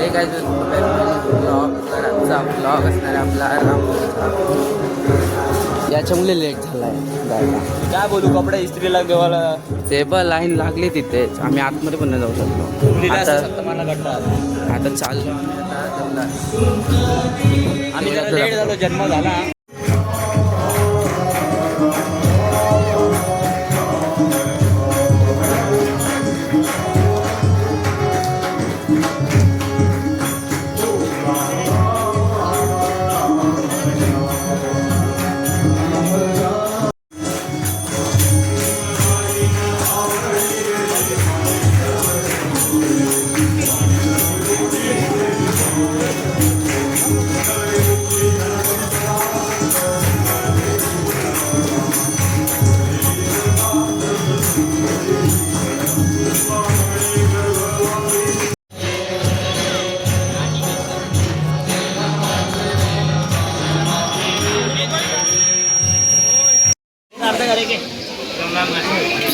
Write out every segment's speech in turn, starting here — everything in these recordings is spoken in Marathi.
हे काय ब्लॉग तर आजचा ब्लॉग असणार आहे आपला रामपूरचा. याच्यामुळे लेट झाला आहे जायला. काय बोलू, कपडे इस्त्रीला देवाला ते पण लाईन लागली तिथेच. आम्ही आतमध्ये पण नाही जाऊ शकलो. आता चाललो आम्ही जरा लेट झालो, जन्म झाला.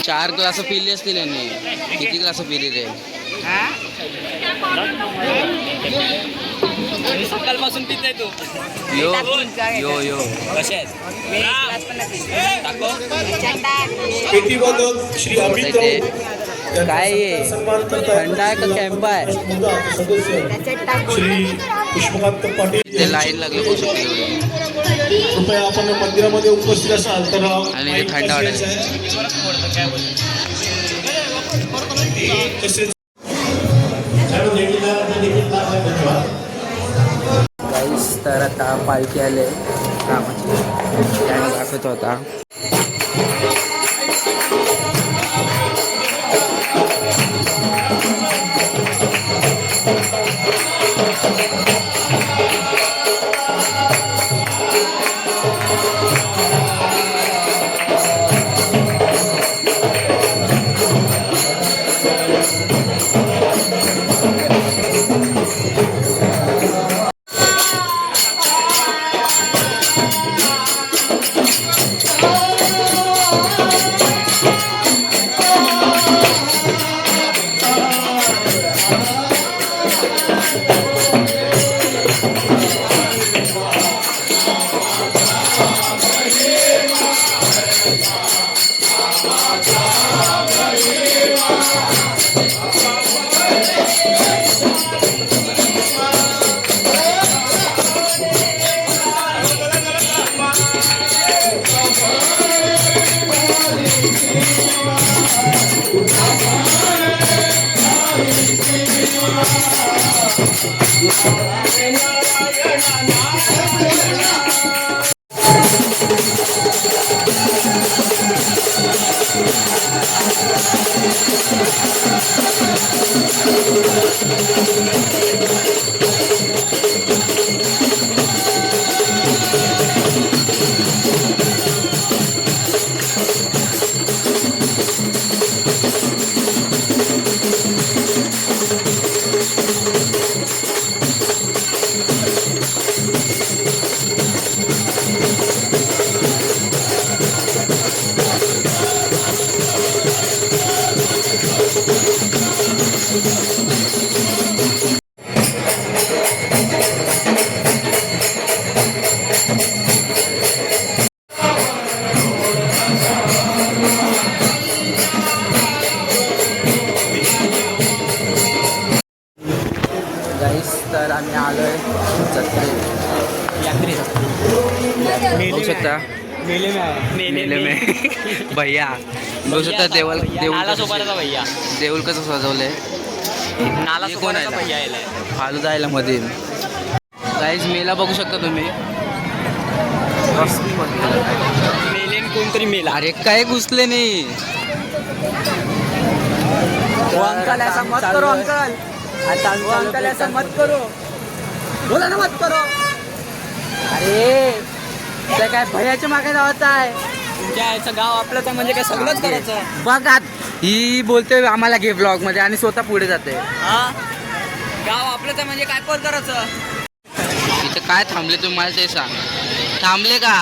चार ग्लास पिली असतील यांनी. किती ग्लास पिली रे? सकाळपासून पिताय तू. यो यो यो कसे आहेत? काय आहे? थंड आहे का कॅम्प आहे? ते लाईन लागली बघू शकतो. कृपया आपण मंदिरामध्ये उपस्थित असाल तर आणि थंड वाटेल. गाईस तर आता पालखी आले रामाची, त्याने दाखवत होता. तर आम्ही आलोय बघू शकता. मेले में भैया बघू शकता. देऊळ भैया देऊळ कसं सजवलंय. नाला कोण आहे? भैया फालू जायला मध्ये. गाईज मेला बघू शकता तुम्ही. मेले कोणतरी मेला. अरे काय घुसले नाही. अंकल ऐसा मत करो अंकल. अंकल ऐसा मत करो. बोला ना मत करो. अरे ते काय भैयाच्या मागे जायचं आहे. तुमच्या याचं गाव आपलं तर म्हणजे काय सगळंच करायचं. बघा ही बोलते आम्हाला घे ब्लॉग मध्ये आणि स्वतः पुढे जाते. हा गाव आपलं तर म्हणजे काय पण करायचं. इथं काय थांबले तुम्ही मला ते सांग. थांबले का?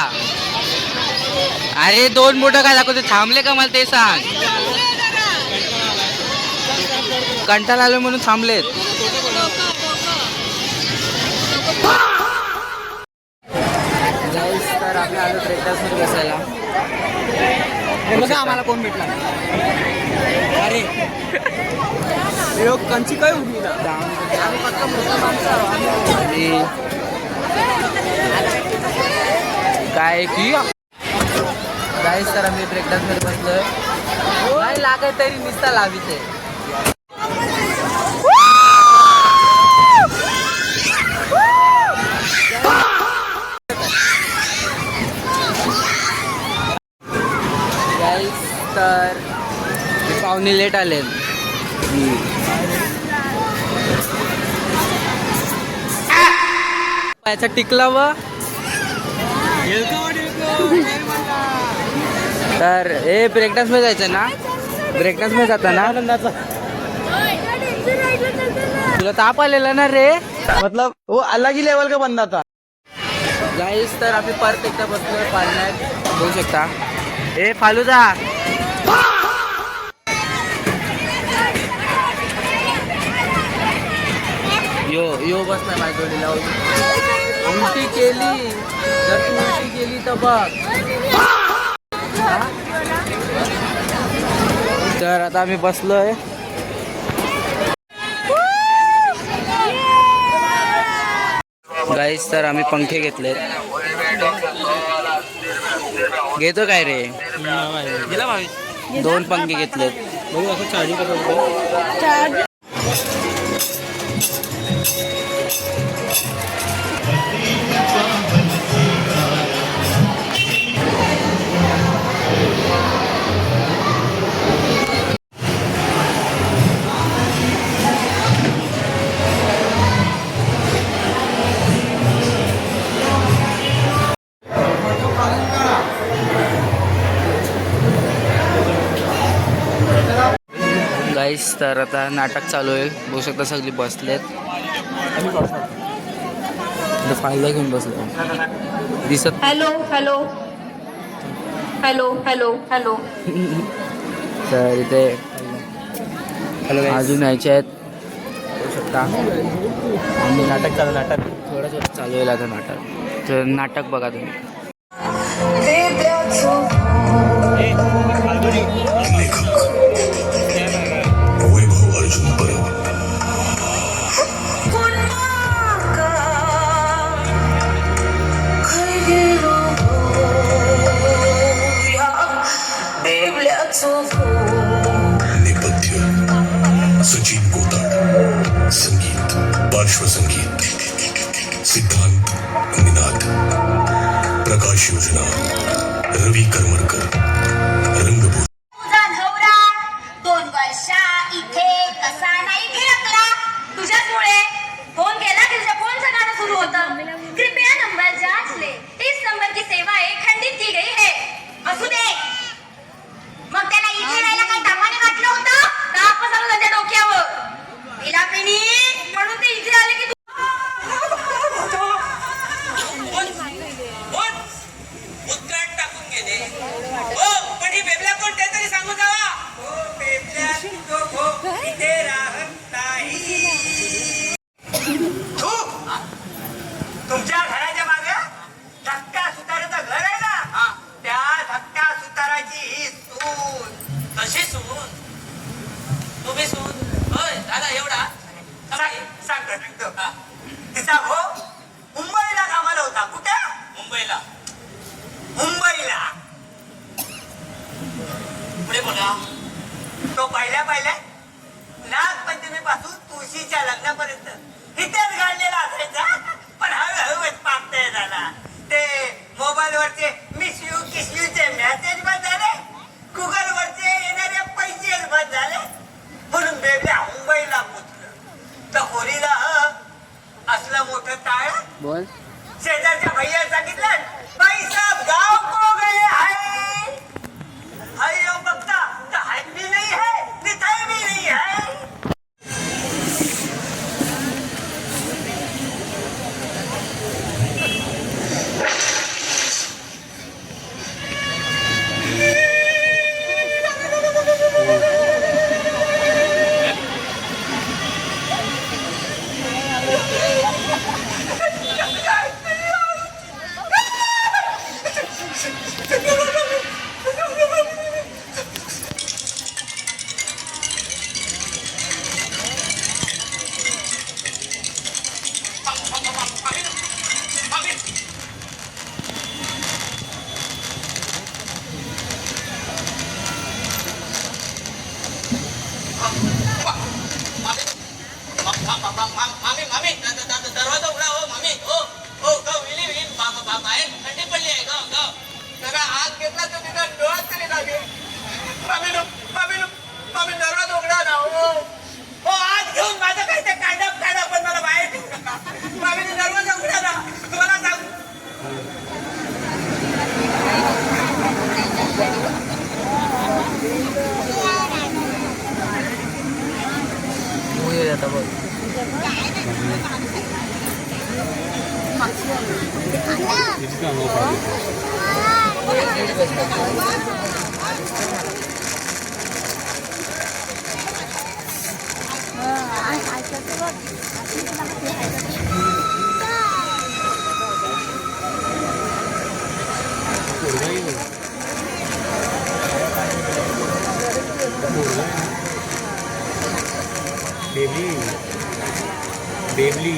अरे दोन मोठं काय दाखवते. थांबले का मला ते सांग. कंटाळा आलो म्हणून थांबलेत. गाईस तर आम्ही आलो ब्रेकडान्समध्ये बसायला. बघा आम्हाला कोण भेटला. अरे कंची काय उठली ना. आम्ही फक्त मोठं माणसं आहोत. आणि काय की गाईस तर आम्ही ब्रेकडान्समध्ये बसलोय. नाही लागत तरी नुसता लावीते. गाईस तर पाहुणे लेट आले. पायाचा टिकला व तर हे ब्रेकडान्स मध्ये जायचं ना. ब्रेकडान्स मध्ये जाताना आनंदाचा तुला ताप आलेला ना रे. मतलब वो अलग ही लेवल का बंदा था. गाईस तर आम्ही परत एकदा बसलोय पाळण्यात. बघू शकता. हे फालुदा यो बसलाय माझ्या जोडीला. उलटी केली जर तू उलटी केली तर बघ. तर आता आम्ही बसलोय. गाईस तर आम्ही पंखे घेतलेत. घेतो काय रे. 2 पंखे घेतलेत. बघू असं चार्जिंग कसं होतं. गाईस तर आता नाटक चालू आहे. बघू शकता सगळी बसलेत. फायदा घेऊन बसले दिसत. Hello hello hello hello hello. तर इथे अजून यायचे आहेत. बघू शकता. आणि नाटक थोडं चालू होईल आता नाटक. तर नाटक बघा तुम्ही. वैभव अर्जुन परब. नेपथ्य सचिन गोताड. संगीत पार्श्वसंगीत सिद्धांत निनाद. प्रकाश योजना रवी करमरकर. रंगभूमी 2 वर्षा इथे कसा नाही फिरकला तुझ्याचमुळे. फोन केला की तुझ्या फोनचं गाणं सुरू होतं. कृपया नंबर जांच ले. इस नंबर की सेवाएं खंडित की गई है. असू दे. मग त्याला इथे राहायला काही तापाने घातलं होतं. ताप झालं त्याच्या डोक्यावर. इलापिनी म्हणून ते इथे आले की टाकून गेले. हो पण ही बेबल्या कोण ते तरी सांगू जावा. हो बेबल्या इथे राहत नाही. तुमच्या घराच्या मागे धक्का सुताराचं घर आहे ना. त्या धक्का सुताराची ही सून. कशी सून. तुम्ही सून होय दादा एवढा सांगतो. तिचा भाऊ मुंबईला कामाला होता. कुठे मुंबईला. पुढे बोला. तो पहिल्या नागपंचमी पासून तुळशीच्या लग्नापर्यंत इथेच गाडलेला असायचा. पण हळूहळूच पाकतय झाला. ते मोबाईलवरचे मिस यू किस यूचे मॅसेज बंद झाले. गुगलवरचे येणारे पैसे बंद झाले. म्हणून बेबल्या मुंबईला पोचलं. तर होरीला असलं मोठं टाळ बोल. शेजारच्या भैया सांगितलं भाई साहब गांव को गए हैं. हाय बघता तर हाय भी नहीं है मिठाई भी नहीं है. हात घेतला तर तिथं डोळ्यात तरी लागे. मामी दरवाजा उघडा ना हो हात घेऊन माझं काही ते काढा पण मला बाहेर ठेवू नका. मामीने दरवाजा उघडा ना तुम्हाला सांग. आता बघ बेबली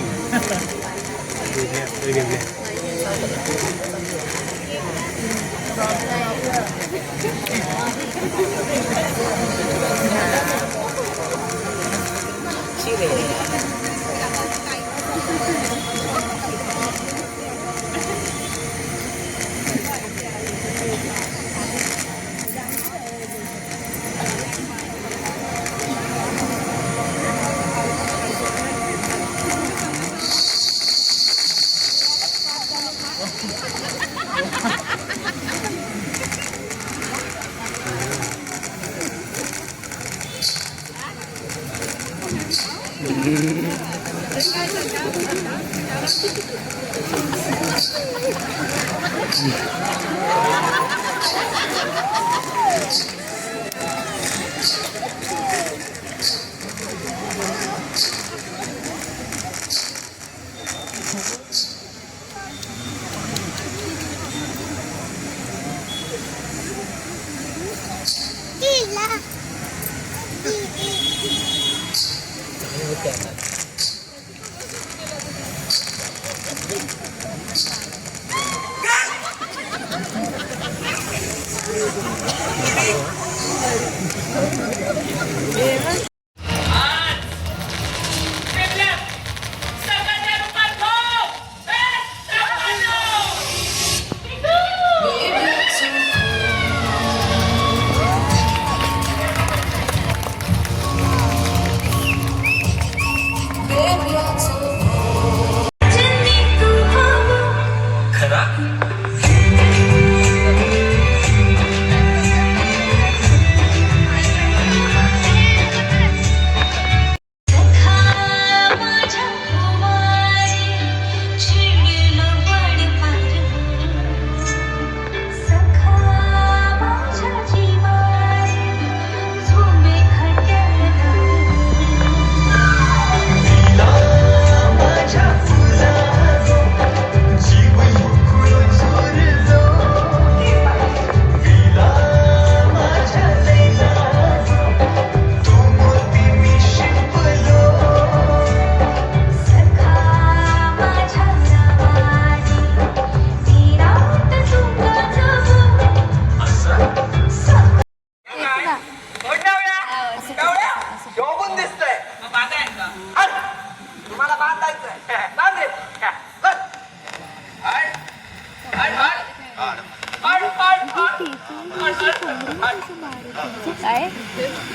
काय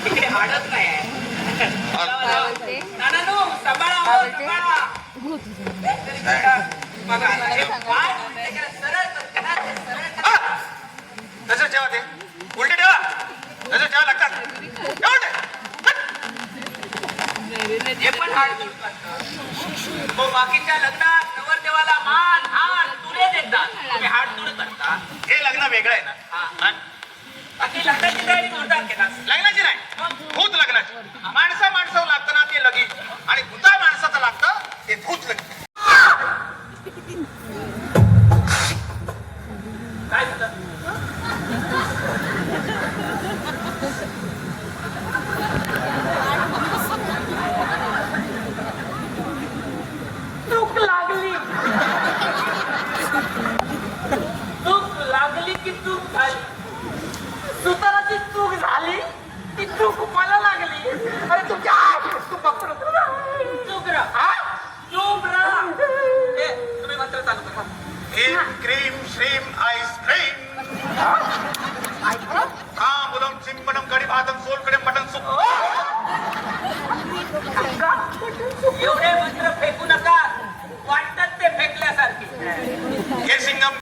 इकडे हाडत नाही नानानू सांभाळा तसं ठेवा ते उलटे ठेवा तसं ठेवा लागतात हे पण हाड हो बाकीच्या लग्नात नवरदेवाला मान हार तुरे देतात तुम्ही हाड तुरे करता हे लग्न वेगळं आहे ना बाकी लग्नाची तयारी जोरदार केला लग्नाची नाही भूत लग्नाची माणसावर लागतं ना ते लगीन आणि भूता माणसाचं लागतं ते भूत लगीन काय झालं चूक लागली की चूक झाली सुताराची चूक झाली ती चूक मला